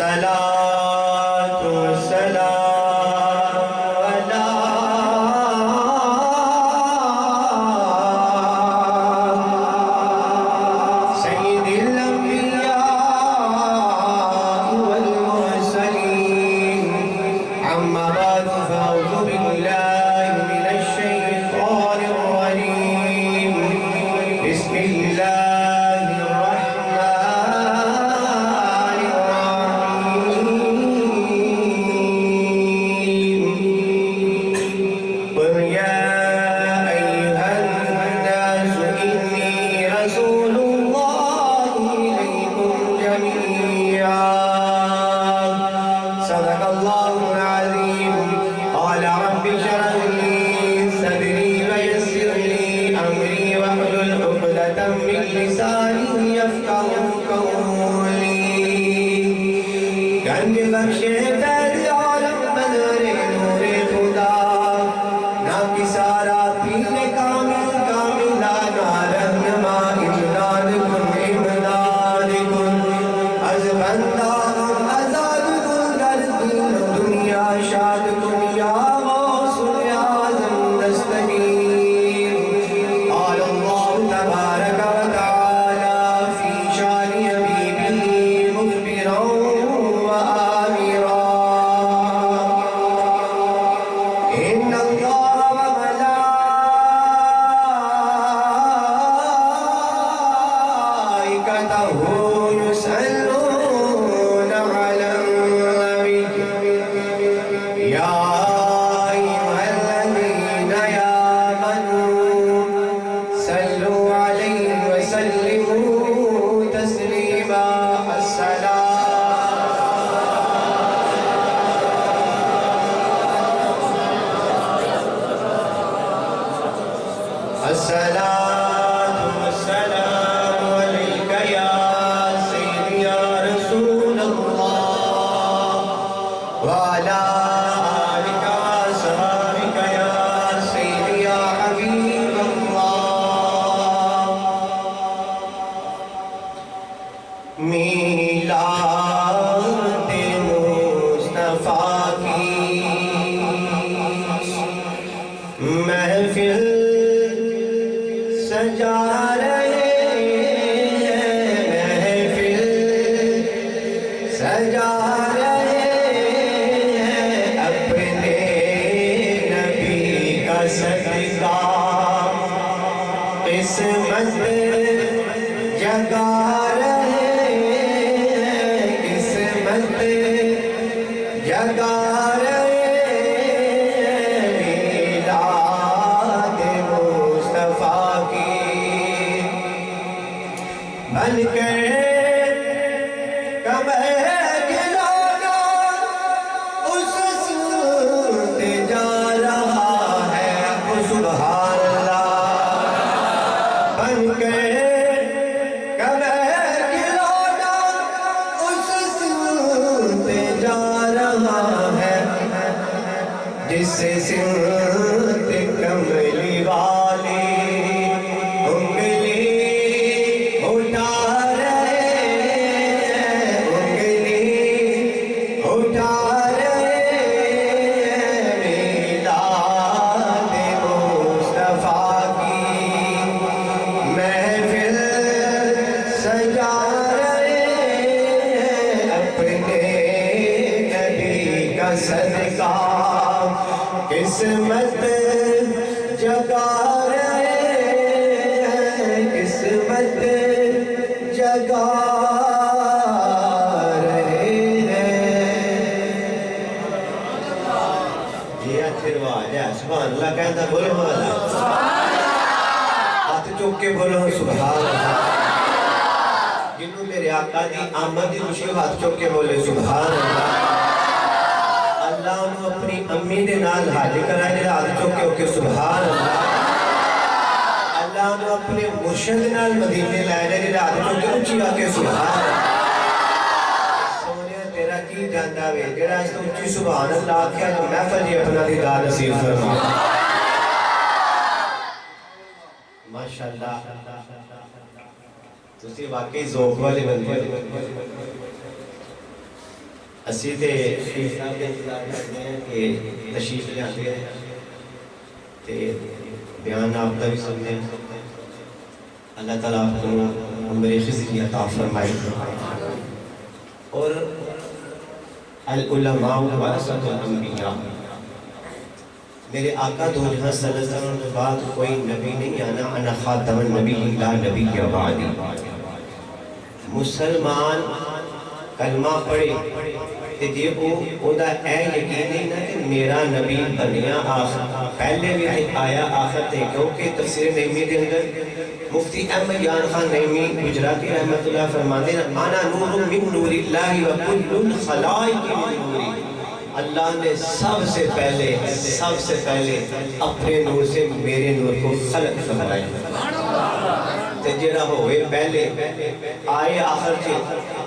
الصلاة والسلام على سيد الأنبياء والمرسلين أما بعد فأعوذ بالله من الشيطان الرجيم بسم الله الرحمن الرحيم قل يا أيها الناس إني رسول الله إليكم جميعا صدق الله العظيم قال رب اشرح لي صدري ويسر لي أمري واحلل عقدة من لساني يفقهوا قولي گنج بخشے فیض عالم بدر نور خدا نا کسارا پیر کامل کاملا نا رہنما امداد کن از بندہ آزاد کن در دین و دنیا شاد کن یا غوث اعظم دستگیر قال اللہ تبارک و تعالی فی شان حبیبہ مخبرا وآمرا ان اللہ وملائکتہ يصلون على النبي يا أيها الذين آمنوا صلوا عليه وسلموا تسليما الصلاة والسلام عليك يا سيدي يا رسول الله وعلى آلك وأصحابك يا سيدي يا حبيب الله میلاد مصطفیٰ کی محفل سجا رہے ہیں محفل سجا رہے ہیں اپنے نبی کا صدقہ قسمت جگا رہے ہیں قسمت جگا رہے ہیں میلاد مصطفیٰ کی بن کر کمر گلانا اس سمت جا رہا ہے سبحان اللہ بن کر کمر گلانا اس سمت جا رہا ہے جس سمت کملی والی انگلی اٹھا رہے ہیں انگلی اٹھا رہے ہیں میلاد مصطفیٰ کی محفل سجا رہے ہیں اپنے نبی کا صدقہ قسمت جگا رہے ہیں قسمت جگا رہے ہیں جی اچھر واجہ سبحان اللہ کہتا بولو والا ہاتھ چوک کے بولو سبحان اللہ جنہوں میرے آقا دی آمد دی خوشی ہاتھ چوک کے بولے سبحان اللہ اللہ انہوں اپنی امی دے نال حاضر کرائے جلال ہاتھ چوک کے اوکے سبحان اللہ اللہ انہوں اپنے مرشد نال مدینے لائے جلال ہاتھ چوک کے اونچی آکے سبحان اللہ سونیا تیرا کی جاندہ وے جڑا اس تو اونچی سبحان اللہ کیا جو محفل جی اپنا دیدار نصیب فرما ماشاءاللہ تسی واقعی ذوق والے بندے اسی تے شیخ صاحب کے انتظار کرتے ہیں کہ تشریف لے آتے ہیں تے بیان آپ کا بھی سنتے ہیں. اللہ تعالیٰ آپ کو عمر خزری عطا فرمائے. اور العلماء ورثۃ الانبیاء، میرے آقا دو جہاں صلی اللہ علیہ وسلم کے بعد کوئی نبی نہیں آنا. انا خاتم النبی لا نبی بعدی. مسلمان کلمہ پڑھے تے جے او دا اے یقین نہیں نا کہ میرا نبی بنیا آخر پہلے بھی آیا آخر تے، کیونکہ تفسیر نعیمی دے اندر مفتی احمد یار خان نعیمی گجراتی رحمت اللہ فرماتے ہیں انا نور من نور اللہ و کل الخلائق من نوری. اللہ نے سب سے پہلے اپنے نور سے میرے نور کو خلق فرمایا. تے جڑا ہوئے پہلے آئے آخر چ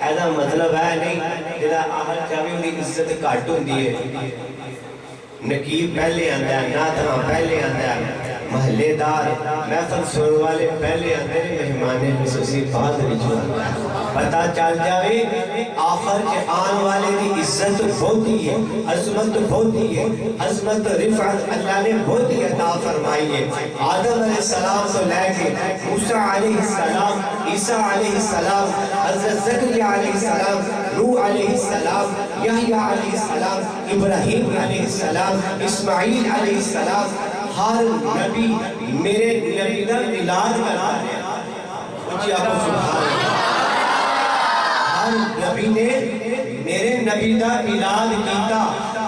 ایسا مطلب ہے نہیں جڑا آخر چاہے ان کی عزت گھٹ ہوندی ہے. نقیب پہلے آندا ہے، ناتھاں پہلے آندا ہے، محلے دار محفل سنن والے پہلے آندے نے، مہمان خصوصی بعد وچ آندا ہے. پتہ چل جاوے آخر چ آن والے دی عزت بہت ہی ہے، عظمت بہت ہی ہے، عظمت رفعت اللہ نے بہت ہی عطا فرمائی ہے. آدم علیہ السلام سے لے کے موسیٰ علیہ السلام، عیسیٰ علیہ السلام، حضرت زکریا علیہ السلام، نوح علیہ السلام، یحییٰ علیہ السلام، ابراہیم علیہ السلام، اسماعیل علیہ السلام، ہر نبی میرے نبی دا میلاد کرا ہے. اچھی آپ کو سبحان اللہ. ہر نبی نے میرے نبی دا میلاد کیتا.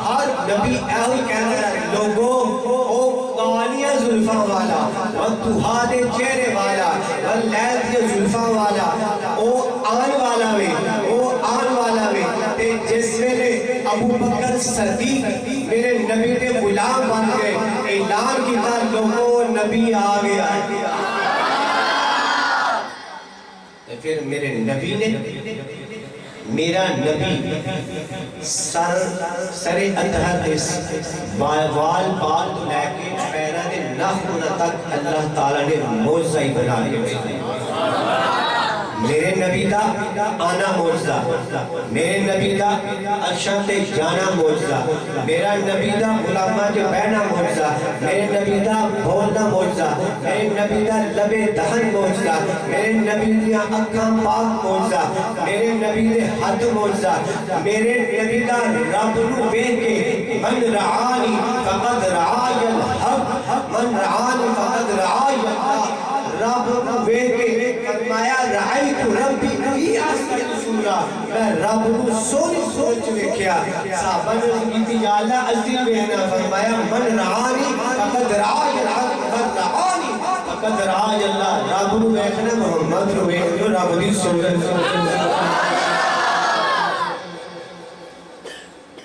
ہر نبی ایوی کہتا ہے لوگوں او کالیاں زلفاں والا والضحیٰ دے چہرے والا واللیل دے زلفاں والا او آن والا وے، او آن والا وے. تے جس ویلے ابو بکر صدیق میرے نبی دے غلام بن گئے، اعلان کیتا لوگوں نبی آ گیا. پھر میرے نبی نے میرا نبی سر اطہر وال بال تو لے کے پیرہ دے ناخن تک اللہ تعالیٰ نے معجزہ ہی بنا کے بھیجا. میرے نبی دا آنا معجزہ، میرے نبی دا عرشاں تے جانا معجزہ، میرا نبی دا غلاماں تے بہنا معجزہ، میرے نبی دا بولنا معجزہ، میرے نبی دا لبے دہن معجزہ، میرے نبی دیا اکھاں پاک معجزہ، میرے نبی دے ہاتھ معجزہ، میرے نبی دا رب نو ویکھ کے من رعانی فقد رعای الحق، من رعانی فقد رعای اللہ. رب نو ویکھ کے فرمایا رعیت ربی فی احسن صورۃ، میں رب نو سونی سوچ ویکھیا. صحابہ نے کیتی یا اللہ اسی ویکھنا. فرمایا من رعانی فقد رعای الحق، من رعانی فقد رعای اللہ. رب نو ویکھنا محمد نو ویکھ جو رب دی سنت.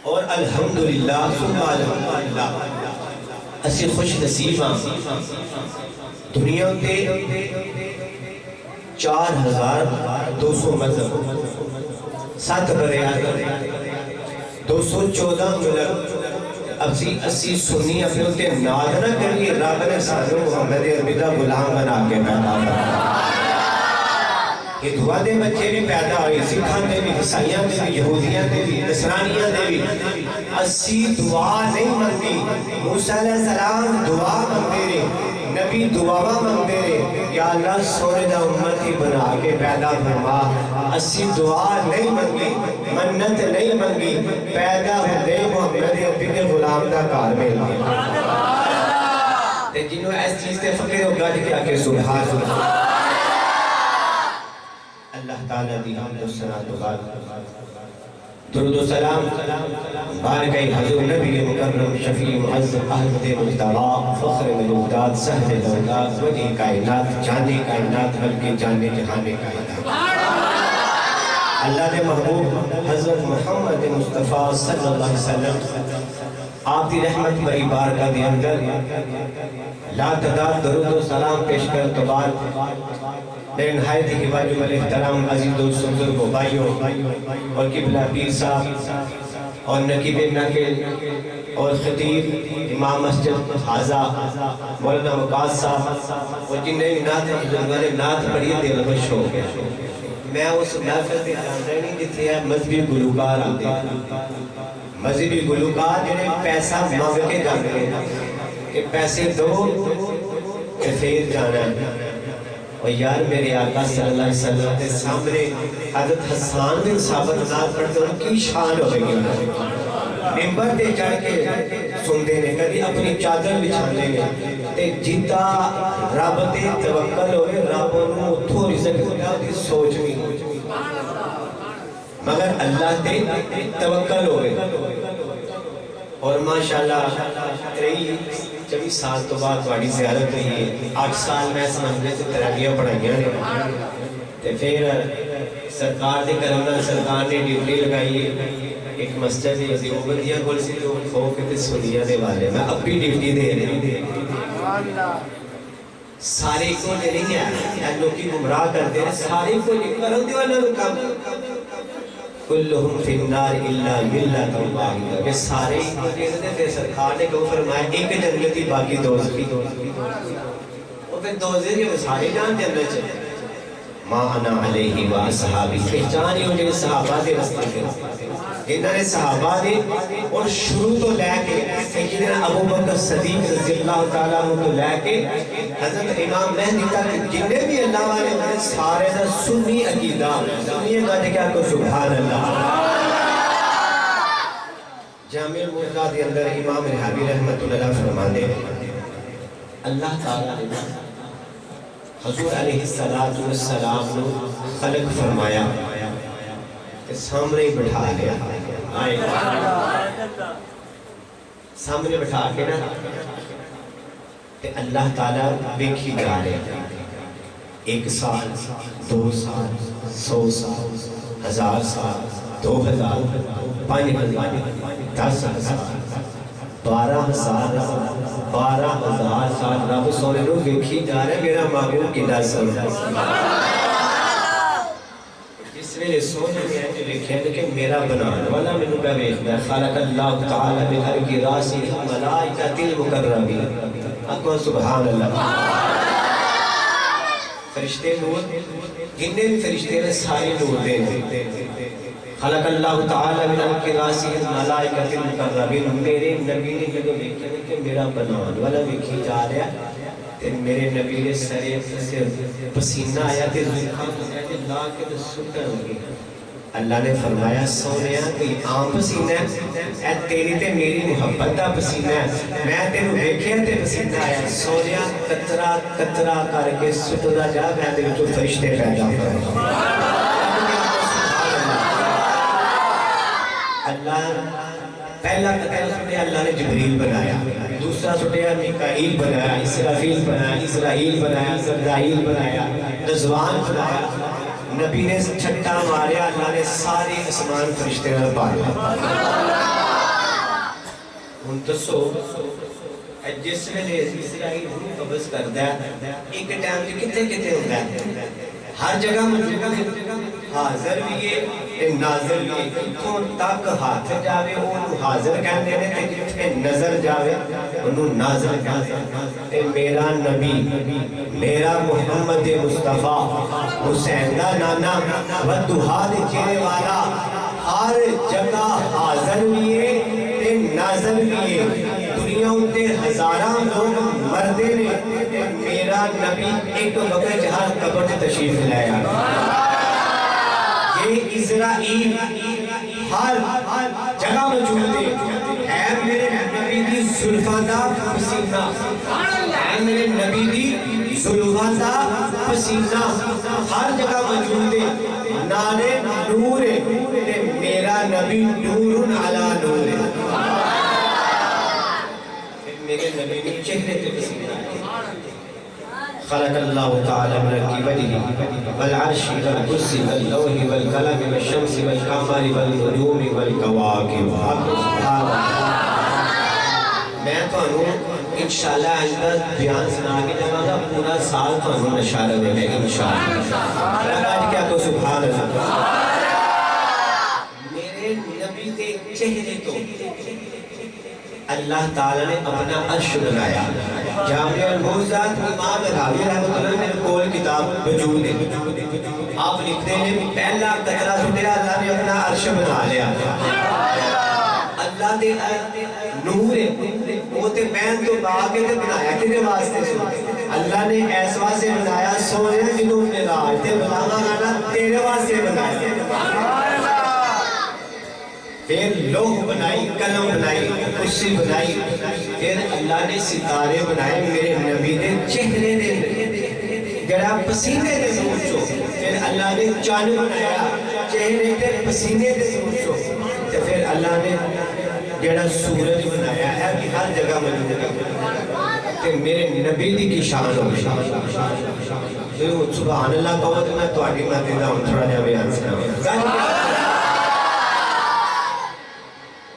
اور الحمدللہ ثم الحمدللہ اسی خوش نصیب ہاں دنیا تے 4200 مذہب، 7 براعظم، 214 ملک. اب 80 سنی اپنے تے ناز نہ کریے. رب نے سانو محمد عربی دا غلام بنا کے پیدا کیا. ہندوؤں دے بچے بھی پیدا ہوئے، سکھاں دے بھی، عیسائیاں دے بھی، یہودیاں دے بھی، نصرانیاں دے بھی. اسی دعا نہیں مانگی. موسیٰ علیہ السلام دعا مانگتے رہے، نبی دعا مانگتے رہے یا اللہ سونے دا امت ہی بنا کے پیدا فرما. اسی دعا نہیں مانگی، منت نہیں مانگی، پیدا ہوتے محمد عربی کے غلام دا کار مل گیا. جنہوں ایس چیز تے فقیر ہو گاڑ کے آکے سبحان اللہ. اللہ تعالیٰ دی حمد و ثنا و بارک درود و سلام بارکہ حضور نبی مکرم شفیع معظم احمد مجتبی فخر ملودات سہل دولات وجہ کائنات جانے کائنات بلکہ جانے جہانے کائنات. اللہ دے محبوب حضرت محمد مصطفیٰ صلی اللہ علیہ وسلم آپ دی رحمت بری بارکہ دی اندر لا تعداد درود و سلام پیش کر تو بعد میرے نہایت ہی واجب الاحترام عزیز دوست بزرگوں بھائیوں اور قبلہ پیر صاحب اور نقیب ناقل اور خطیب امام مسجد حاضہ مولانا وقاص صاحب اور جنہیں نعت بزرگوں نے نعت پڑھی دل خوش ہو گیا. میں اس محفل تے جاندا نہیں جتھے ہے مذہبی گلوکار آتے مذہبی گلوکار جنہیں پیسہ مانگ کے جاندے ہیں کہ پیسے دو کہ پھر جانا ہے. اور یار میرے آقا صلی اللہ علیہ وسلم کے سامنے حضرت حسان بن ثابت نعت پڑھتے ان کی شان ہوئے گی. ممبر تے چڑھ کے سنتے ہیں کبھی اپنی چادر بچھانے گے تے جیتا رب تے توکل ہوئے رب انہوں اتھو رزق دیا دی سوچ نہیں مگر اللہ تے توکل ہوئے. اور ماشاءاللہ 23 سال تو بعد واڑی زیارت ہوئی ہے. 8 سال میں سمجھنے سے تراغیاں پڑھائیاں نے تے پھر سرکار دے کرم سرکار نے ڈیوٹی لگائی ہے. ایک مسجد ہے دیوبندیاں کول سی جو کھو کے تے سنیا دے والے میں اب بھی ڈیوٹی دے رہے ہیں. سارے کو نہیں ہے لوگ گمراہ کرتے ہیں سارے کو کرن دی والا کام کلہم فی النار الا ملت واحدہ یہ سارے کو جیسے پھر سرکار نے کو فرمایا ایک جنتی باقی دوزخی. وہ پھر دوزخی وہ سارے جان جنت چلے. ما انا علیہ و اصحابی پہچان ہی ہو جنہیں صحابہ دے رستے کے جنہوں نے صحابہ دے اور شروع تو لے کے سیدنا ابو بکر صدیق رضی اللہ تعالیٰ عنہ تو لے کے حضرت امام مہدی تک جنہیں بھی اللہ والے ہیں سارے دا سنی عقیدہ سنیے گا کیا کو سبحان اللہ. جامع المعجزہ کے اندر امام رحابی رحمت اللہ فرمانے اللہ تعالیٰ نے حضور علیہ السلام نے خلق فرمایا کہ سامنے بٹھا لیا سامنے بٹھا کے نا کہ اللہ تعالیٰ بیکھی جا رہے 1 سال 2 سال 100 سال 1000 سال 2000 5000 10,000 12,000 سال رب سونے نو بیکھی جا رہے میرا معبود کی دس جس میں سوچ میں آئے لکھے ہیں کہ میرا بنانے والا میں نو پہ بیخنا ہے خالق اللہ تعالیٰ بہر کی راسی ملائکہ تل مکرمی اکو سبحان اللہ. فرشتے نور جنہیں بھی فرشتے نے سارے نور دے خلق اللہ تعالیٰ بہر کی راسی ملائکہ تل مکرمی. میرے نبی نے جب دیکھا کہ میرا بنانے والا بیکھی جا رہا ہے میرے نبی نے سرے سے پسینہ آیا تے زلخان سے لا کے تو سکر ہوگی. اللہ نے فرمایا سونیا کوئی عام پسینہ ہے اے تیری تے میری محبت دا پسینہ ہے میں تینوں دیکھیا تے پسینہ آیا سونیا قطرہ قطرہ کر کے ستدا جا میں تے جو فرشتے پیدا کر اللہ پہلا قطرہ سنے اللہ نے جبریل بنایا دوسرا سٹیا میکائیل بنایا اسرافیل بنایا اسرائیل بنایا زرائیل بنایا نزوان بنایا. نبی نے چھٹا ماریا اللہ نے سارے اسمان فرشتے نہ پایا. منتصو جس میں نے اسرائیل روح قبض کردا ہے ایک ٹائم جو کتے کتے ہوتا ہے ہر جگہ حاضر بھی ہے ناظر بھی ہے کتوں تک ہاتھ جاوے انہوں حاضر کہنے نے تے کتنے نظر جاوے انہوں ناظر کہنے میرا نبی میرا محمد مصطفیٰ حسین دا نانا ودہا دے چیرے والا ہر جگہ حاضر بھی ہے تے ناظر بھی ہے. دنیا ہوتے ہزاران لوگ مردے نے میرا نبی ایک وقت جہاں قبر تشریف لایا. یہ اسرائیل ہر جگہ موجود ہے میرے نبی دی زلفاں دا پسینہ ہے میرے نبی دی زلفاں دا پسینہ ہر جگہ موجود ہے نالے نور ہے میرا نبی نور علی نور ہے میرے نبی نے چہرے پہ پسینہ خلق اللہ تعالی من وجهه والعرش والكرسي واللوح والقلم والشمس والقمر والنجوم والكواكب. میں تو انشاءاللہ اندر بیان سنا کے جانا تھا پورا سال تو ہم نشارہ دے گئے انشاءاللہ. اللہ کیا تو سبحان اللہ میرے نبی کے چہرے تو اللہ تعالیٰ نے اپنا عرش بنایا. جامع المعجزات امام رحابی رحمت اللہ نے کول کتاب وجود ہے آپ لکھتے ہیں پہلا قطرہ سٹیا اللہ نے اپنا عرش بنا لیا اللہ دے نور وہ تے پین تو باقی تے بنایا کدے واسطے سے اللہ نے ایس واسطے بنایا سونے جنہوں نے راج تے بلانا گانا تیرے واسطے بنایا پھر لوح بنائی قلم بنائی کرسی بنائی پھر اللہ نے ستارے بنائے میرے نبی نے چہرے نے جڑا پسینے دے نور چو پھر اللہ نے چاند بنایا چہرے تے پسینے دے نور چو پھر اللہ نے جڑا سورج بنایا ہے کہ ہر جگہ موجود ہے کہ میرے نبی دی کی شان ہو سبحان اللہ کہو تو میں تواڈی مدد دا ہوں تھوڑا جہا بیان سنا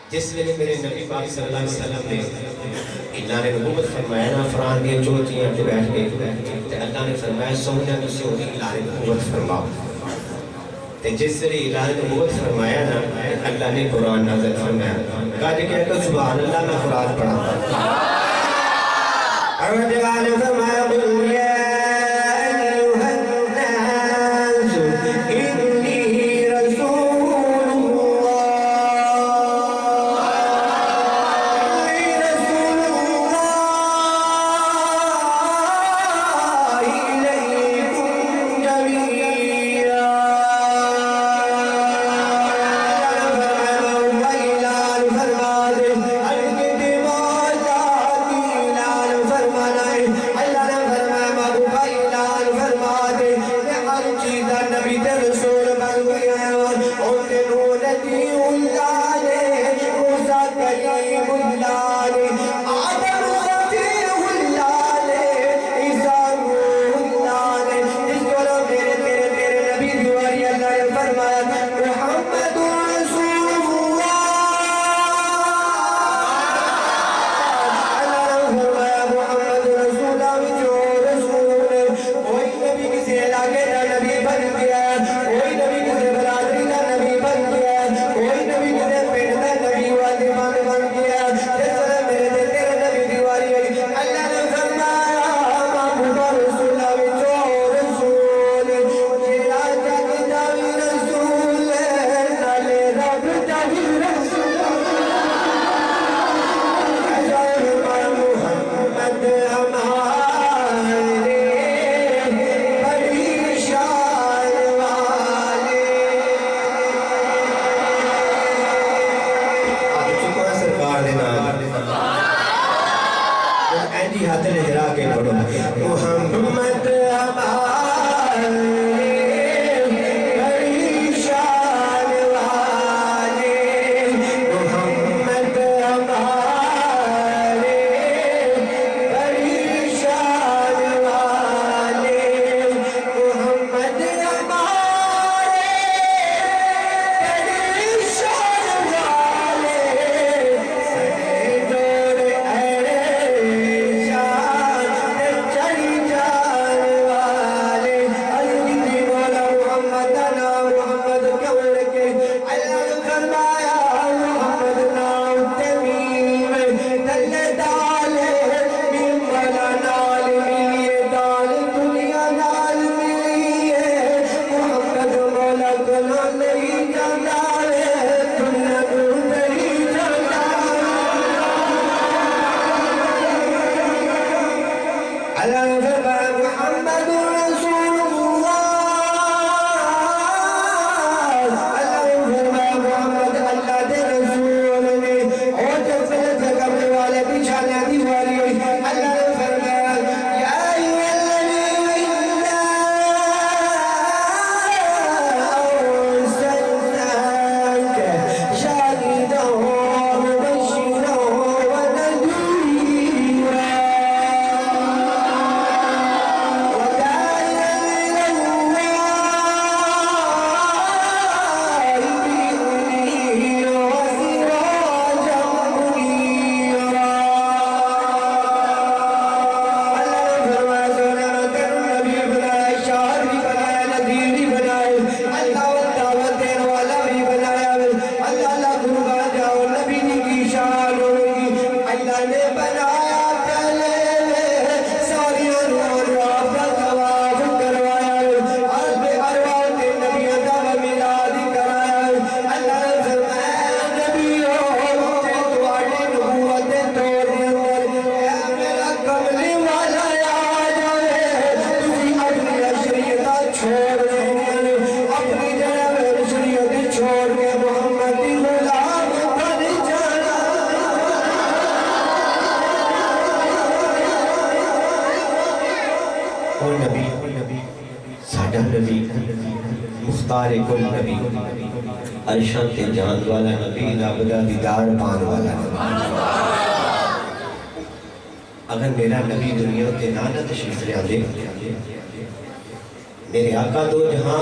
جس لئے میرے نبی پاک صلی اللہ علیہ وسلم نے اللہ نے نبوت فرمایا نا فران دیئے چوتیاں پہ بیٹھ کے تو اللہ نے فرمایا سونا کسی ہوگی اللہ نے نبوت فرماؤ تو جس لئے اللہ نے نبوت فرمایا نا اللہ نے قرآن نازل فرمایا کہا جی کہتا سبحان اللہ میں قرآن پڑھا اور دیوان نے فرمایا قل یا ایوہ الناس انی رسول او نبی ساڈا نبی مختار کل نبی عرشاں تے جان والا نبی رب دا دیدار پان والا نبی اگر میرا نبی دنیا تے نہ تشریف لے آندے میرے آقا دو جہاں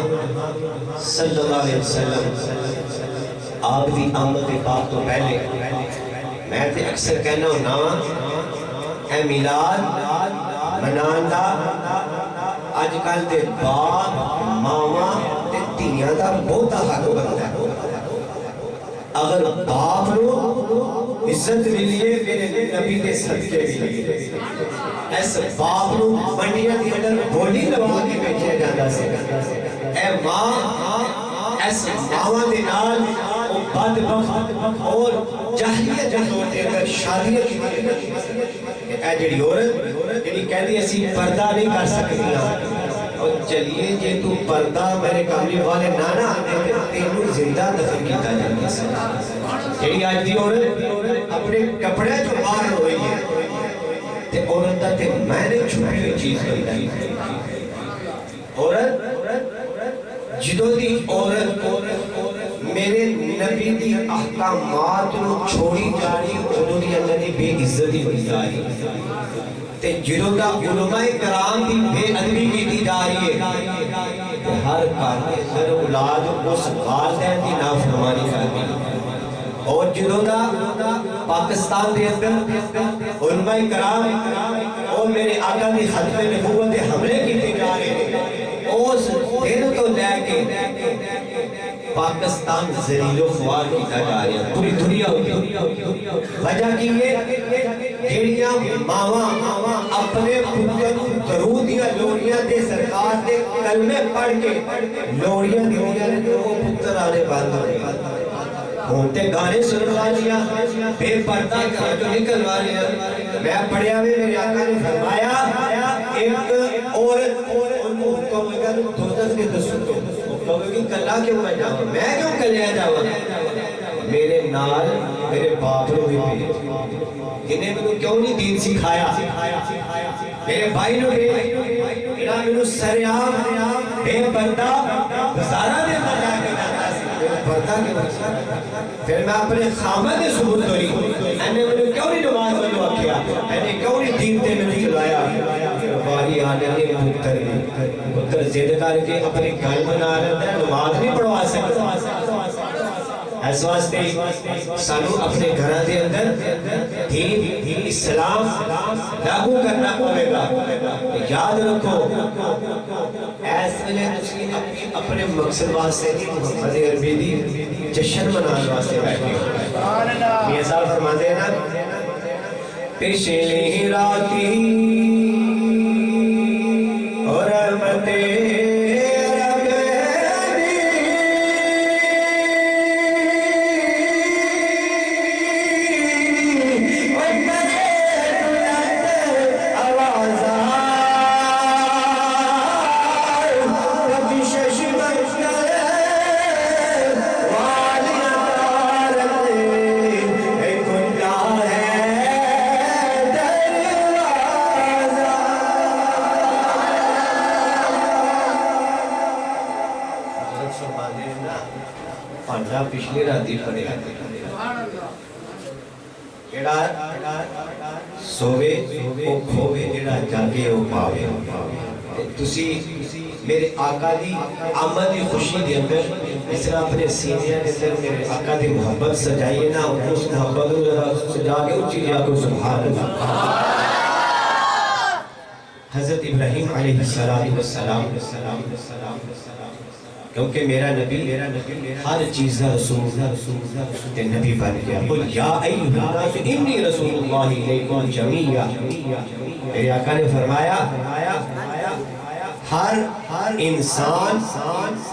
صلی اللہ علیہ وسلم آپ دی آمد پاک تو پہلے میں تے اکثر کہنا ہونا اے میلاد منان دا آج کل دے باپ ماما تے تیاں دا بہتا حق بنتا ہے اگر باپ نو عزت ملیے میرے نبی دے صدقے بھی ایس باپ نو منڈیاں دی اندر بولی لوا کے بیٹھے جاتا سے اے ماں ایس ماں دے نال او بد بخت اور جاہلیت دے دور دے اندر شادیت کی اے جڑی عورت جڑی کہتی اسی پردہ نہیں کر سکتی اور چلیے جے تو پردہ میرے کاملی والے نانا آنے تینوں زندہ دفن کیتا جاتا سے جڑی آج دی عورت اپنے کپڑے جو باہر ہوئی ہے تے عورتہ تے میں نے چھپی ہوئی چیز بنتا ہے عورت جدو دی عورت میرے نبی دی احکامات نو چھوڑی جاری جدو دی اللہ دی بے عزتی ہوئی جاری تے جدو دا علماء کرام دی بے ادبی کی دی جاری ہے ہر کار کے سر اولاد اس والدین دی نافرمانی کرتی اور جدو دا پاکستان دے اندر علماء کرام اور میرے آقا دی ختم نبوت حملے کی دی جاری ہے اس دن تو لے کے پاکستان زلیل و خوار کی تجاری ہے پوری دنیا ہوتی وجہ کی یہ جڑیاں ماما اپنے پتر درود یا لوڑیاں دے سرکار دے کلمے پڑھ کے لوڑیاں دنیا نے وہ پتر آنے باندھ ہوتے گانے سنوا لیا بے پردہ کا جو نکلوا لیا میں پڑھیا میں میرے آقا نے فرمایا ایک عورت تو مگر دوزخ کے دسو تو کہ کلا کیوں میں جاؤں میں کیوں کلیا جاؤں میرے نال میرے باپ نے بھی بھیج انہیں میں کیوں نہیں دین سکھایا میرے بھائی نے بھی انہیں میں سریام بے پردہ بزارہ دے مجھا کے جاتا سی پردہ کے بچہ پھر میں اپنے خامد ثبوت دوری انہیں میں کیوں نہیں نماز میں دعا کیا انہیں کیوں نہیں دین دے میں چلایا باہی آنے نے پتر زید کر کے اپنی گھر بنا رہتا ہے نماز نہیں پڑھوا سکتا اس واسطے سانو اپنے گھرہ دے اندر دین اسلام لاگو کرنا پڑے گا یاد رکھو ایسے لئے اپنے مقصد واسطے دی محمد عربی دی جشن منال واسطے بیٹھے میاں صاحب فرماتے ہیں نا پچھلی راتی اور رحمتِ پچھلی راتی پڑے جڑا سوے او کھوے جڑا جاگے او پاوے تسی میرے آقا دی آمد دی خوشی دے اندر اس طرح اپنے سینیاں دے اندر میرے آقا دی محبت سجائیے نا اس محبت کو سجا کے اچھی جا کو سبحان اللہ حضرت ابراہیم علیہ السلام کیونکہ میرا نبی ہر چیز رسول تے نبی بن گیا قل یا ایہا الناس انی رسول اللہ علیکم جمیعا میرے آقا نے فرمایا ہر انسان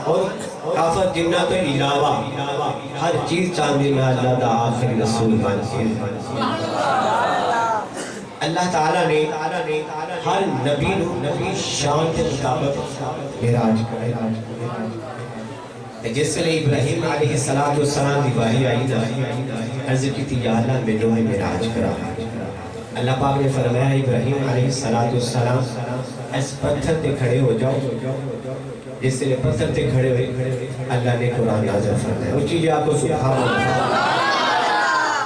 اور کافر جنہ تو علاوہ ہر چیز چاندی میں اللہ دا آخری رسول بن گیا اللہ تعالیٰ نے ہر نبی شان کے مطابق معراج کرایا جس لئے ابراہیم علیہ السلام دی وحی آئی نا عرض کی تھی یا اللہ میں نے معراج کرا اللہ پاک نے فرمایا ابراہیم علیہ السلام اس پتھر تے کھڑے ہو جاؤ. جس سے پتھر تے کھڑے ہوئے اللہ نے قرآن نازل فرمایا. اس چیز آپ کو سبحان اللہ.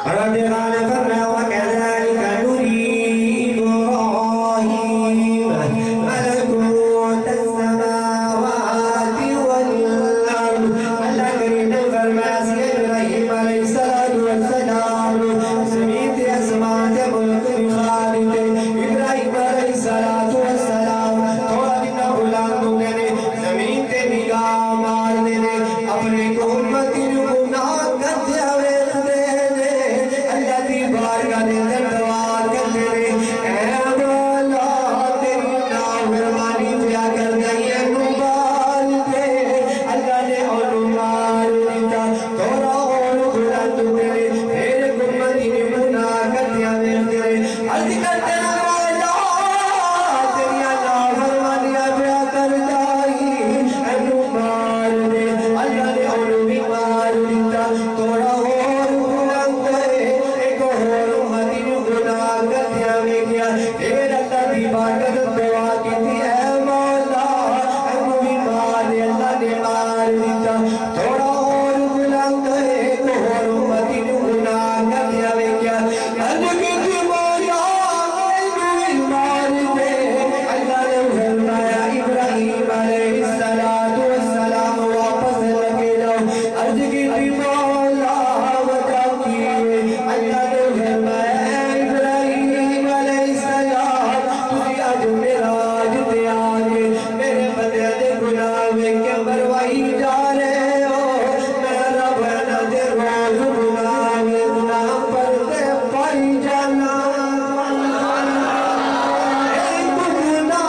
اور رب نے فرمایا وَكَذَلِكَ نُرِي إِبْرَاهِيمَ مَلَكُوتَ السَّمَاوَاتِ وَالْأَرْضِ. اللہ کریم نے فرمایا کہ ابراہیم علیہ السلام زمین تے آسمان تے ملک دی خالق ابراہیم علیہ السلام تھوڑا دن بلند ہونے نے زمین تے نگاہ مارنے نے اپنے کو امتی گناہ کرتے ہوئے اللہ دی بارگاہ دے اندر دعا کرتے رہے اے مولا تیری نافرمانی کیا کر گئی ہے نبال دے. اللہ نے انہوں مار دیتا تھوڑا اور بلند ہوئے پھر امتی گناہ کرتے ہوئے عرض کرتے ہیں مولا تیری نافرمانیاں کیا کر گئی انہوں مار دے. اللہ نے انہوں بھی مار دیتا تھوڑا اور بلند ہوئے ایک اور امتی گناہ کرتے ہوئے گیا. پھر اللہ دی بارگاہ دعا کی تھی اے مولا انہوں بھی مار دے. اللہ نے مار دیتا تھوڑا اور بلند ہوئے ایک اور امتی گناہ کرتے ہوئے گیا. عرض کی تھی مولا انہوں بھی مار دے. اللہ نے فرمایا ابراہیم علیہ السلام واپس لگے جاؤ. عرض کی تھی مولا وجہ کیے. اللہ نے فرمایا اے ابراہیم علیہ السلام تسی آج میرا آج تے آگے میرے بندے دے گناہ میں کیا مروائی جا رہے ہو. میرا رب نہ دے روز گناہ میں گناہ پر دے پائی جانا ایک گناہ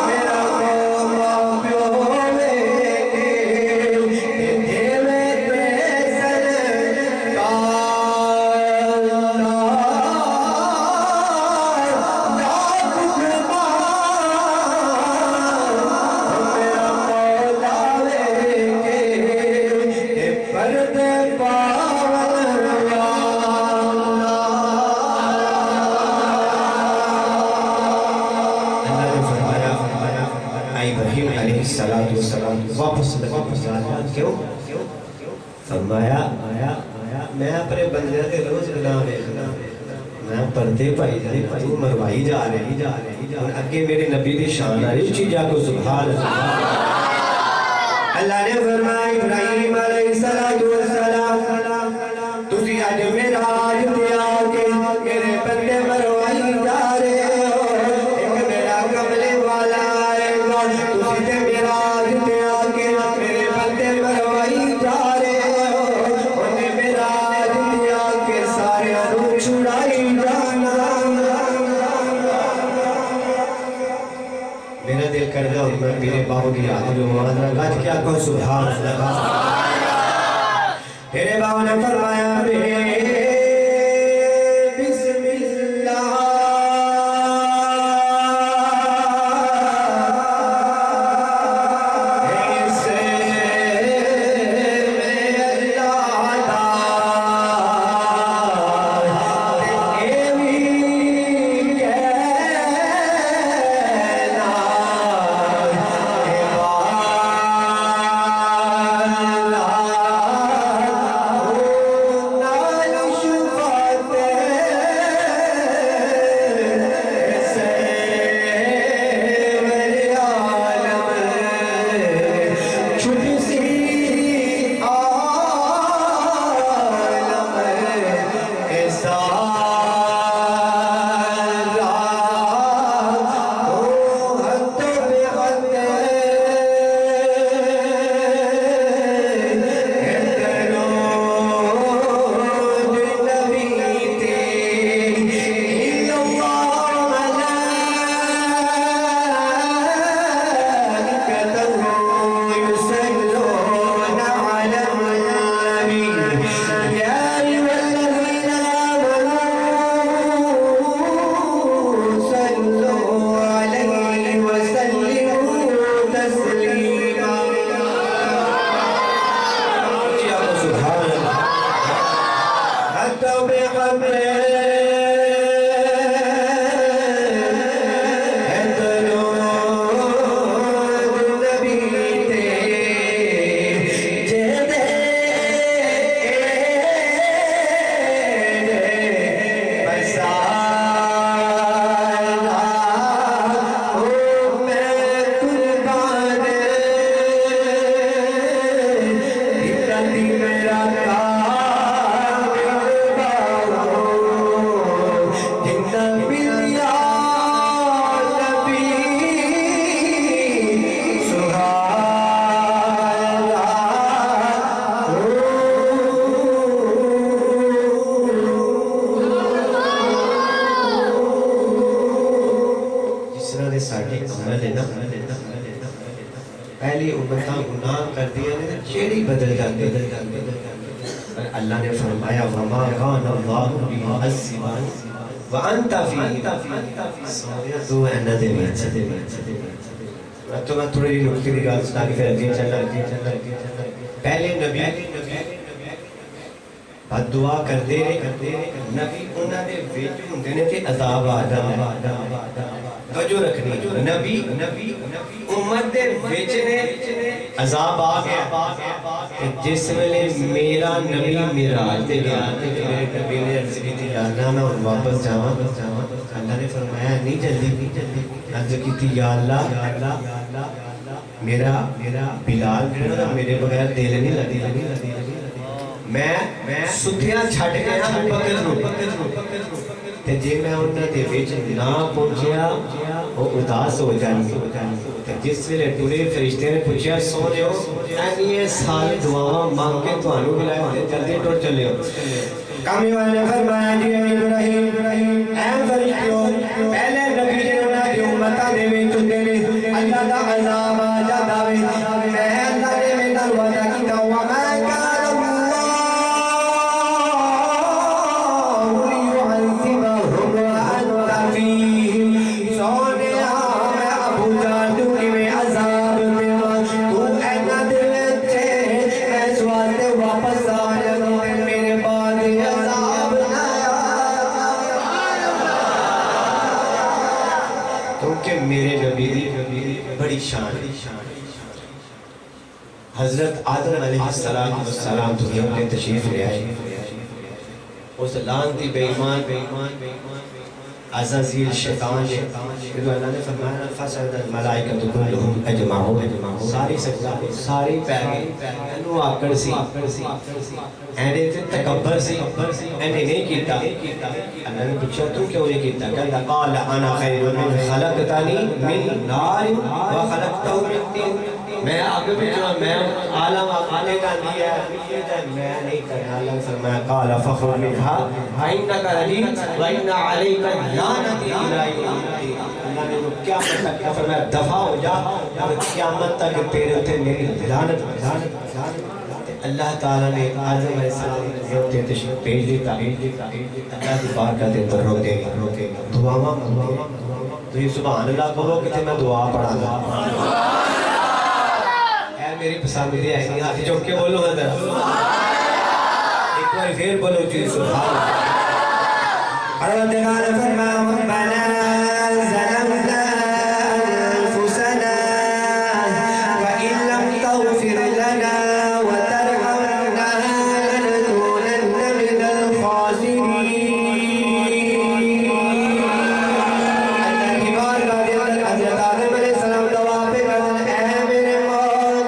میرا قوم پیو میں دیوے تے سرکار ابراہیم علیہ السلام واپس جانا. کیوں فرمایا میں اپنے بندے دے روز گناہ دیکھنا میں پردے پائی جانے تو مروائی جا رہی اور اگے میرے نبی دی شان آ رہی چیزیں کو سبحان اللہ. اللہ نے فرمایا ابراہیم علیہ السلام تسی آج میرا آج تے آگے میرے بندے مروائی جا رہے ہو. ایک میرا کملے والا آئے گا تسی تے میرا آج تے آگے میرے بندے مروائی جا رہے ہو. انہیں میرا آج تے آگے سارے انہوں چھڑائی جانا. میرا دل کر جاؤ میں میرے باہو کی آدھ جو معاذ رکھا کیا کہو سبحان اللہ. میرے باہو نے فرمایا بسم اللہ ایسے میں اللہ تعالی پہلی امتاں گناہ کر دیا نے چہرے بدل جاتے پر اللہ نے فرمایا وما کان اللہ لیعذبهم وانت فیہم سونیا تو اینا دے تو میں تھوڑی جی نکتے کی گال ستا کی پھر اگے چلنا پہلے نبی بد دعا کر دے نبی انہاں دے ویچ ہوندے نے تے عذاب آ جاندا توجہ رکھنی نبی امت دے ویچ نے عذاب آ گیا جس ویلے میرا نبی معراج تے گیا تے میرے نبی نے عرض کی تھی یا اللہ میں واپس جاواں اللہ نے فرمایا نہیں جلدی عرض کی تھی یا اللہ میرا بلال میرے بغیر دل نہیں لگی میں ستیاں چھٹ گیا تے جے میں انہاں دے وچ نہ پہنچیا وہ اداس ہو جائیں جس ویلے ٹرے فرشتے نے پوچھا سونےو اینی سال دعاواں مانگ کے تانوں بلایا ہوندے جلدی ٹر چلے ہو کامی والے نے فرمایا جی ابراہیم اے فرشتو پہلے نبی نے انہاں دی امتاں دے وچ ہوندے نے اللہ دا عذاب آ جاتا وے میں اللہ نے میرا وعدہ کیتا ہوا میں حضرت آدم علیہ السلام دنیا میں تشریف لے آئے اس لعنتی بے ایمان عزازیل شیطان نے کہ اللہ نے فرمایا فسجد الملائکۃ کلھم اجمعون ساری سجدہ ساری پیغی انو آکڑ سی اینڈے تے تکبر سی اینڈے نہیں کیتا اللہ نے پوچھا تو کیوں نہیں کیتا کہتا قال انا خیر من خلقتنی من نار وخلقتہ من طین میں آگے بچنا میں عالم آنے کا دیا میں نہیں کرنا اللہ فرمایا قال فخر منہا وَإِنَّكَ رَجِيمٌ وَإِنَّ عَلَيْكَ لَعْنَتِي إِلَىٰ يَوْمِ الدِّينِ اللہ نے وہ قیامت تک کا فرمایا دفع ہو جا اور قیامت تک تیرے تھے میری لعنت اللہ تعالیٰ نے آدم علیہ السلام نے روتے تشریف بھیج دیتا اللہ کی بارگاہ دے اندر روتے دعاواں تو یہ سبحان اللہ بولو کہ میں دعا پڑھا گا میری پسندیدہ ہے ہاتھ چوک کے بولو حضر ایک بار پھر بولو جی سبحان اللہ ربنا ظلمنا انفسنا وان لم تغفر لنا وترحمنا لنكونن من الخاسرين اللہ کی بارگاہ دے اندر حضرت آدم علیہ السلام دعا پہ کرتے ہیں اے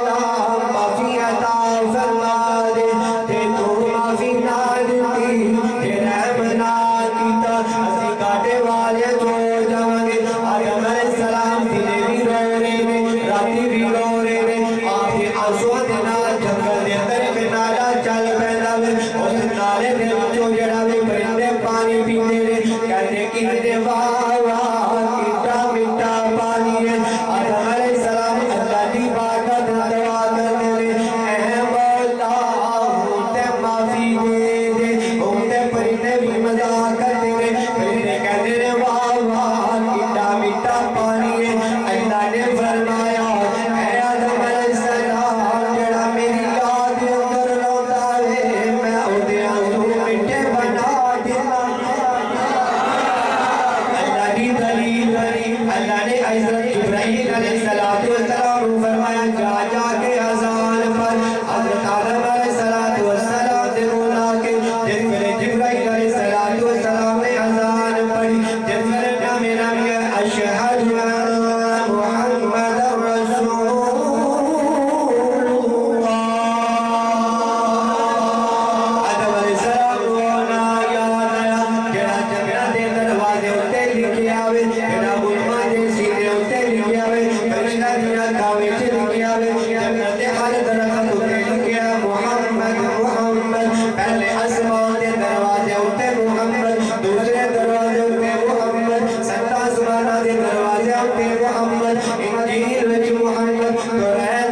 میرے محمد انجیل وچ محمد قرآن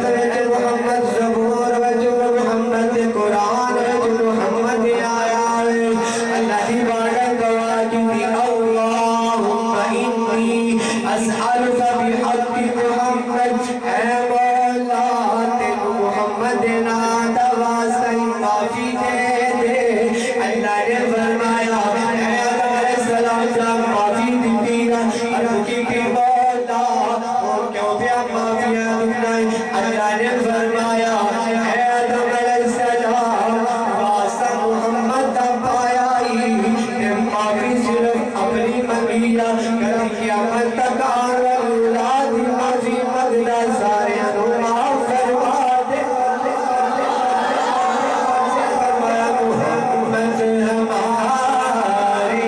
اللہم انی اسألک بحق محمد، اے مولا تیرے محمد نادہ واسطہ معافی دے دے۔ اللہ نے فرمایا اے آدم علیہ السلام جب معافی دیتی نا عرض کی مولا اور کیوں پہ معافیاں دینا ہے؟ اللہ نے فرمایا اے آدم علیہ السلام واسطہ محمد پایا ہی معافی صرف اپنی منگینا کبھی قیامت تک آنے اولاد معافی مگنا سارے انہوں معاف فرما دے۔ فرمایا محمد ہمارے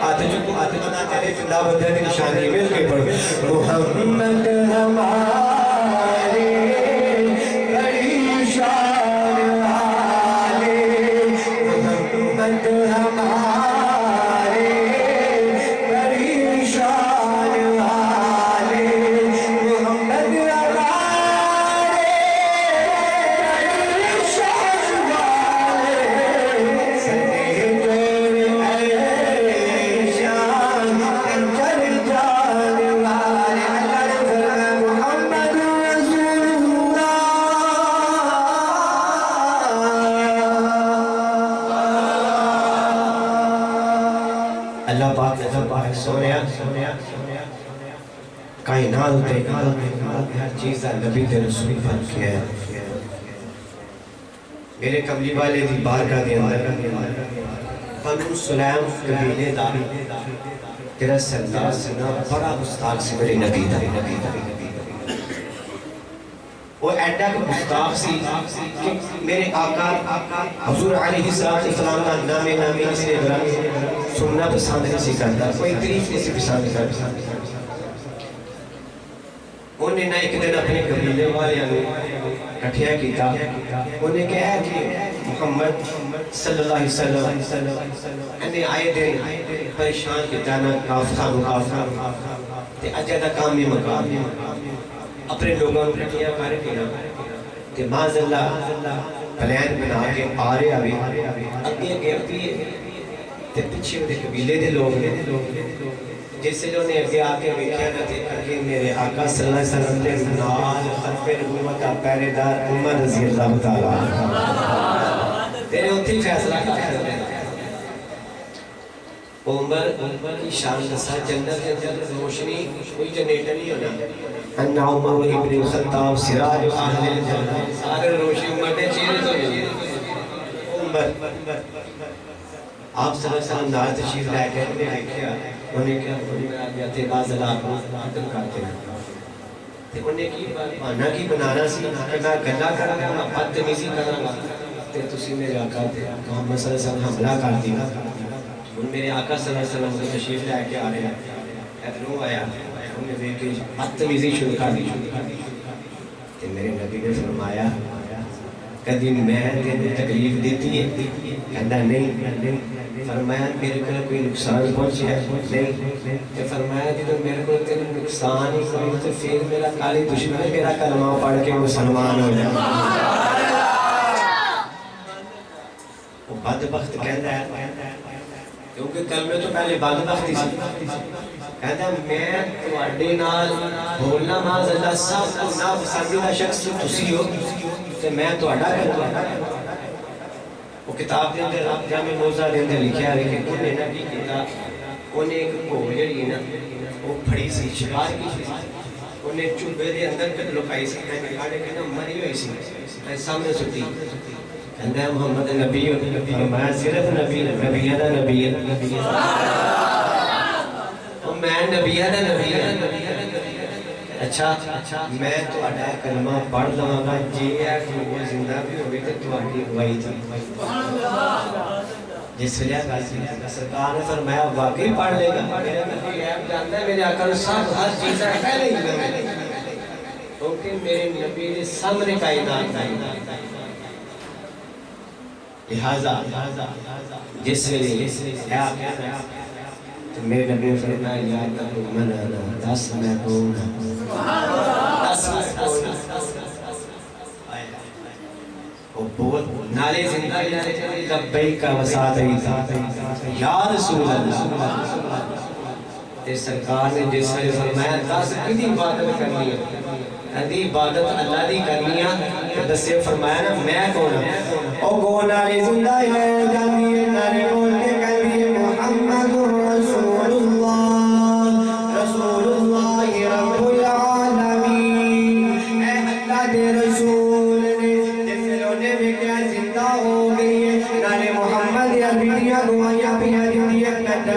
آتے جو نہ چلے چندہ بدھر نشانی مل کے پڑھ محمد ہمارے بڑی شان والے، محمد ہمارے بڑی شان والے، محمد ہمارے بڑی شان والے، سنے جور اے شان کنجر جان والے۔ اللہ نے فرمایا محمد رسول اللہ، اللہ پاک سونیا کائنات پہ ہر چیز نبی تے رسول بن کیا ہے۔ میرے کملی والے دی بارگاہ دے اندر بنو سلیم قبیلے دا تیرا سردار سنا بڑا مستاق سے میرے نبی دا وہ ایڈا کا مستاق سی کہ میرے آقا حضور علیہ السلام کا نامی اسے سننا پسند نہیں سی کرتا، کوئی تعریف نہیں سی پسند کرتا۔ انہیں نہ ایک دن اپنے قبیلے والے کٹھیا کیتا، انہیں کہا کہ محمد صلی اللہ علیہ وسلم انہیں آئے دن پریشان کیتا نا کافتا مکافتا تے اجادہ کام میں مقام اپنے لوگوں کو کٹھیا کر کے تے ماذ اللہ پلین بنا کے آ رہے ابھی اگے گرتی تے پیچھے دے قبیلے دے لوگ جس سے جو نے اگے آکے بیٹھیا نہ تھے کہ میرے آقا صلی اللہ علیہ وسلم دے نال خلف نبوت کا پہرے دار عمر رضی اللہ تعالیٰ تیرے اتھی فیصلہ کرتے ہیں۔ عمر کی شان نسا جنت کے اندر روشنی کوئی جنریٹر نہیں ہونا، ان عمر ابن خطاب سراج اہل الجنہ، سارے روشنی عمر نے چیرے تو نہیں عمر آپ صلی اللہ علیہ وسلم نار تشریف لائے کہ انہیں دیکھیا انہیں کیا بیعت باز اللہ کو قتل کرتے ہیں، انہیں کی بہانہ کی بنانا سی کہ میں گلہ کرا گا میں بدتمیزی کرا گا تے تسی میرے آقا تے محمد صلی اللہ علیہ وسلم حملہ کر دیا۔ ان میرے آقا صلی اللہ علیہ وسلم کو تشریف لائے کے آ رہے ہیں، ادھروں آیا انہیں دیکھ کے بدتمیزی شروع کر دی تے میرے نبی نے فرمایا کدی میں تیرے تکلیف دیتی ہے؟ کہنا نہیں۔ فرمایا میرے کو کوئی نقصان پہنچ ہے؟ نہیں۔ فرمایا کہ میرے کو تیرے نقصان ہی کوئی تو پھر میرا کالی دشمن میرا کلمہ پڑھ کے مسلمان ہو جائے۔ وہ بدبخت کہتا ہے کیونکہ کلمے تو پہلے بدبختی سی، کہتا ہے میں تواڈے نال بولنا ماذ اللہ سب کو ناپسندیدہ شخص تسی ہو تے میں تواڈا کرتا وہ کتاب دے اندر جامع موضوع دے اندر لکھیا ہے کہ انہیں نہ کی کتاب انہیں ایک گھوڑ جڑی ہے نا وہ پھڑی سی شکار کی سی، انہیں چوبے دے اندر کد لکائی سی کہ کاڑے کے نا مری ہوئی سی سامنے سٹی کہندہ ہے محمد نبی فرمایا صرف نبی دا نبی میں نبی دا نبی اچھا میں تو اڈا کلمہ پڑھ لوں گا جی ہے کہ وہ زندہ بھی ہوگی تو تمہاری گواہی تھی جس وجہ سرکار نے فرمایا واقعی پڑھ لے گا میرے نبی غیب جانتا ہے میرے آقا سب ہر چیز ہے پہلے ہی میں کیونکہ میرے نبی نے سامنے کائنات لہذا جس وجہ میرے نبی فرمایا یا تب منانا دس میں کون وہ بہت نالے زندہ لبیک و سعدیک یا رسول اللہ. تے سرکار نے جس نے فرمایا دس کدی عبادت کرنی ہے، کدی عبادت اللہ دی کرنی ہے، دسے فرمایا نا میں کون ہوں. او گو نالے زندہ ہے جاندی ہے نالے بول کے کہندی ہے محمد رسول اللہ، رسول اللہ رب العالمین. اے اللہ دے رسول نے جس رونے میں کیا زندہ ہو گئی ہے نالے محمد یا بیٹیاں گوائیاں پیا دیتی ہے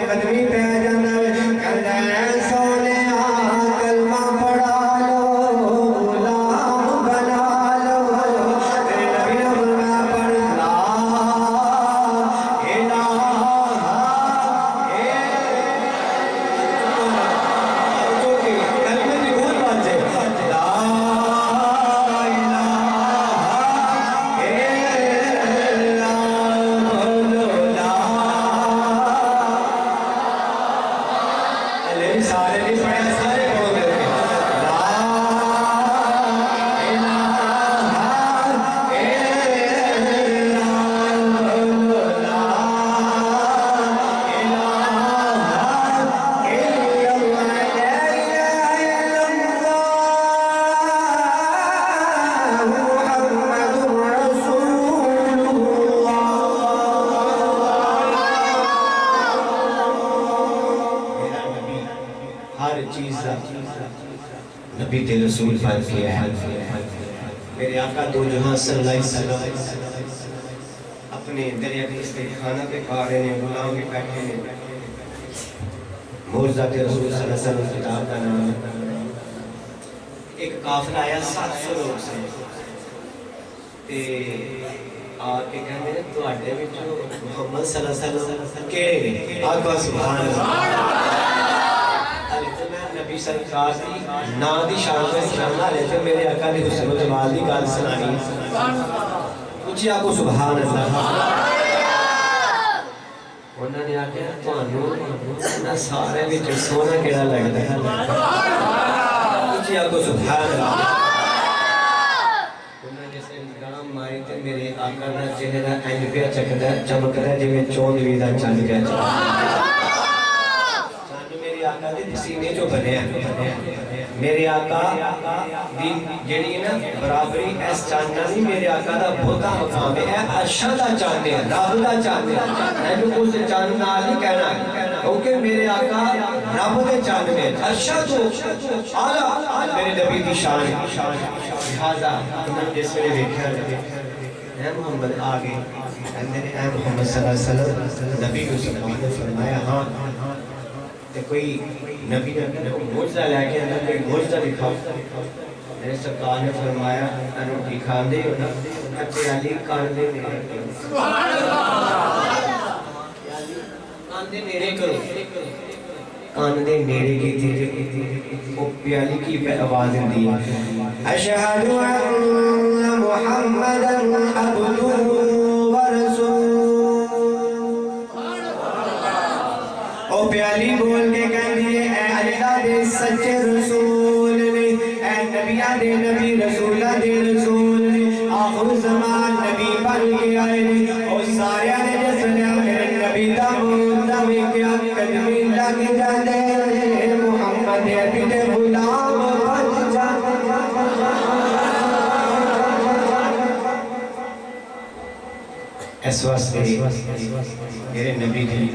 قدمی پہ جانا ہے کہتا ہے سونے کلمہ پڑھا لو غلام بنا لو. تیرے نبی نے فرمایا پڑھ لا الہ کلمے کی بہت بات ہے لا نبی تے رسول بن کے ہے. میرے آقا دو جہاں صلی اللہ علیہ وسلم اپنے دریا کے استخانہ پہ کھا رہے ہیں، غلام بھی بیٹھے ہیں. معجزات رسول صلی اللہ علیہ وسلم کتاب کا نام ہے. ایک قافلہ آیا 700 لوگ سے تے آ کے کہنے ہیں تو آٹے میں جو محمد صلی اللہ علیہ وسلم کے آقا سبحان اللہ نبی سرکار کی نام دی شان میں سنانا لیتے میرے آقا دی حسن و جمال دی گال سنانی کچھ آقا سبحان اللہ. انہوں نے آکے تو انہوں سارے بھی جو سونا کیڑا لگتا ہے کچھ آقا سبحان اللہ. انہوں نے سے گرام ماری تے میرے آقا دا چہرہ اینج پہ چکتا ہے چمکتا ہے جو میں چوند ویدہ چند گیا چکتا پسینے جو بنے ہیں. میرے آقا دی جڑی نا برابری ایس چاندنا نہیں میرے آقا دا بہتا مقام ہے عرشہ دا چاندے ہیں رب دا چاندے ہیں. میں جو کچھ چاندنا نہیں کہنا ہے کیونکہ میرے آقا رب دے چاندے ہیں عرشہ تو آلہ میرے نبی دی شان لہذا انہوں جس میں نے دیکھا اے محمد آگے اے محمد صلی اللہ علیہ وسلم نبی کو سبحانہ نے فرمایا ہاں تے کوئی نبی نے معجزہ لے کے اندر کوئی معجزہ دکھاؤ. میرے سرکار نے فرمایا انہوں کی کھان دے ہو نا اچھے علی کان دے میرے کرو سبحان اللہ کان دے میرے کرو کان دے میرے کی تھی وہ پیالی کی پہ آواز دی اشہد ان محمدا عبدہ ورسول. او پیالی بول کے کہہ دیئے اے اللہ دے سچے رسول نے اے نبیہ دے نبی رسولہ دے رسول نے آخر زمان نبی بن کے آئے نے او سارے نے جس نے میرے نبی دا مولا میں کیا قدمی لگ جاندے محمد ابی دے غلام بن جاندے. اس واسطے میرے نبی دی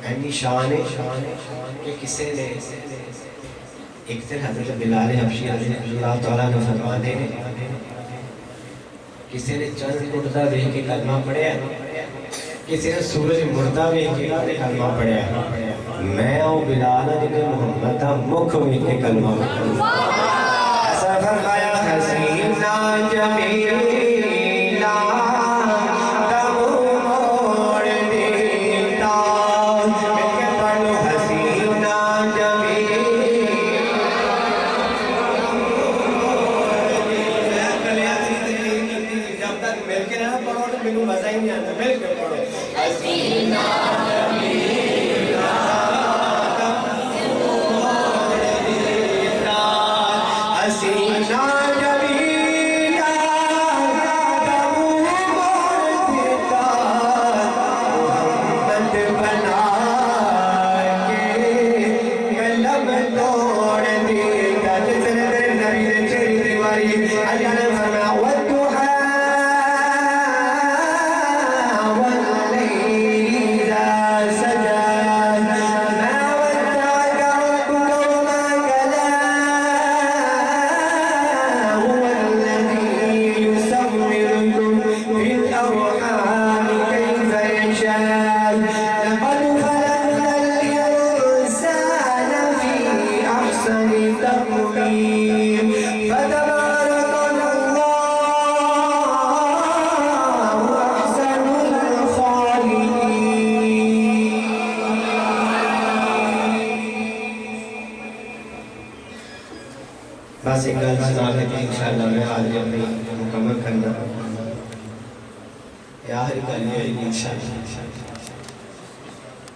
اینی شان ہے کہ کسے نے ایک دن حضرت بلال حبشی اللہ تعالیٰ نے فرما دے کسے نے چند مردہ دیکھ کے کلمہ پڑھے کسے نے سورج مردہ دیکھ کے کلمہ پڑھے. میں ہوں بلال جنہیں محمد تھا مکھ دیکھ کے کلمہ پڑھے. ایسا فرمایا حسینہ جمیلہ ذرا سی گل سنا کے جی انشاءاللہ میں حاضری اپنی مکمل کرنا آخری گل یہ ہے انشاءاللہ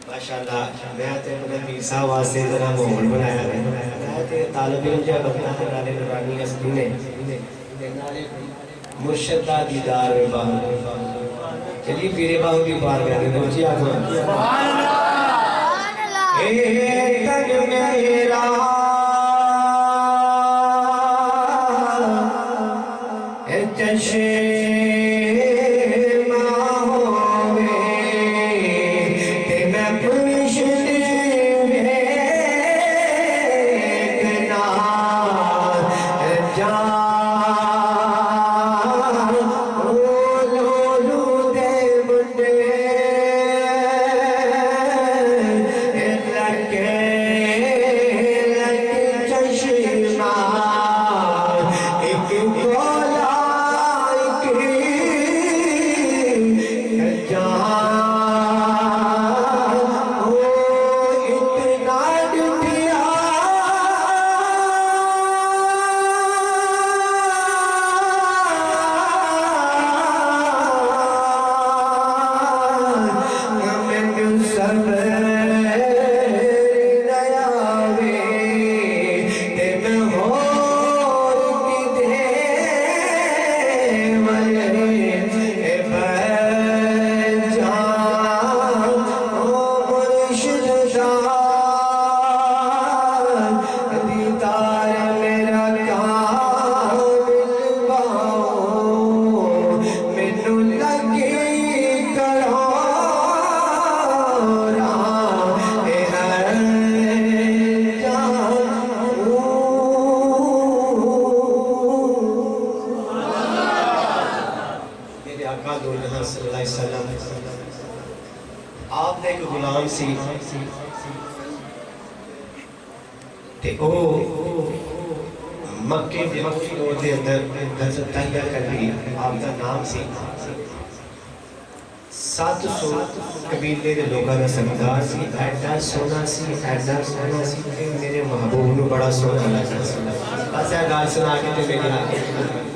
ماشاءاللہ میں تے اپنے پیر صاحب واسطے ذرا ماحول بنایا ہے میں تے طالب علم جا بندہ تے نالے نورانی ہستی نے مرشد دا دیدار باہو چلیے پیرے باہو کی بار گئے دو جی آخر سبحان اللہ اے تن میرا اے چشم ہوئے تے میں پرشد ویکھنا جان آپ نے ایک غلام سی تے او مکے دے اندر حضرت طیبہ کر لی آپ کا نام سی 700 قبیلے دے لوگاں دا سردار سی ایڈا سونا سی کہ میرے محبوب نو بڑا سونا لگا سی بس یہ گل سنا کے تے میری